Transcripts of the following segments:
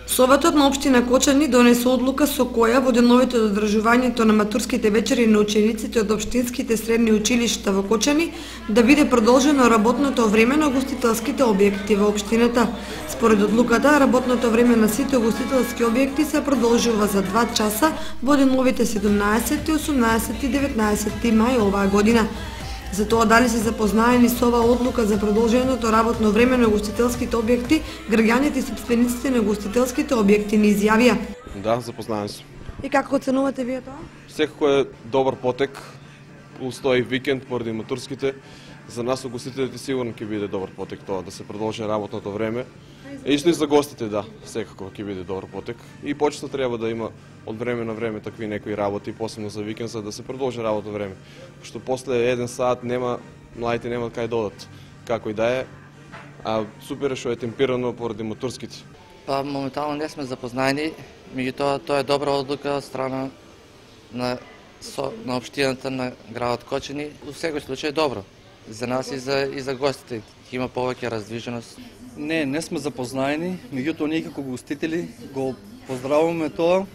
Советот на општина Кочани донесе одлука со која во деновите од одржувањето на матурските вечери на учениците од општинските средни училишта во Кочани да биде продолжено работното време на угостителските објекти во општината. Според одлуката, работното време на сите угостителски објекти се продолжува за 2 часа во деновите 17, 18 и 19 мај оваа година. За тоа дали се запознаени со оваа одлука за продолженото работно време на угостителските објекти, граѓаните и сопствениците на угостителските објекти ни изјавија. Да, запознаен сум. И како оценувате вие тоа? Секако е добар потек, устои викенд поради матурските. За нас угостителите сигурно ќе биде добар потек тоа да се продолжи работното време. Исто и за гостите, да, секако ќе биде добар потек. И почесто треба да има од време на време такви некои работи, посебно за викенд, за да се продолжи работно време. Што после 1 сат младите нема кај додат, како и да е, а супер е што е темпирано поради матурските. Па моментално не сме запознаени, меѓутоа тоа е добра одлука од страна на општината на градот Кочани. Во секој случај добро за нас и за гостите. Има повеќе раздвиженост. Не сме запознаени, меѓутоа ние како гостители го поздравуваме тоа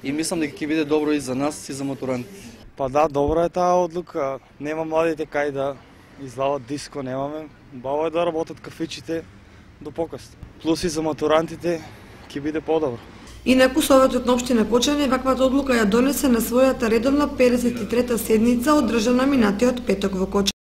и мислам дека ќе биде добро и за нас и за матурантите. Па да, добра е таа одлука. Нема младите кај да излават диско, немаме. Баво е да работат кафичите до покасно. Плюс и за матурантите ќе биде подобро. Инаку Советот на општина Кочани ваквата одлука ја донесе на својата редовна 53-та седница одржана минатиот петок во Кочани.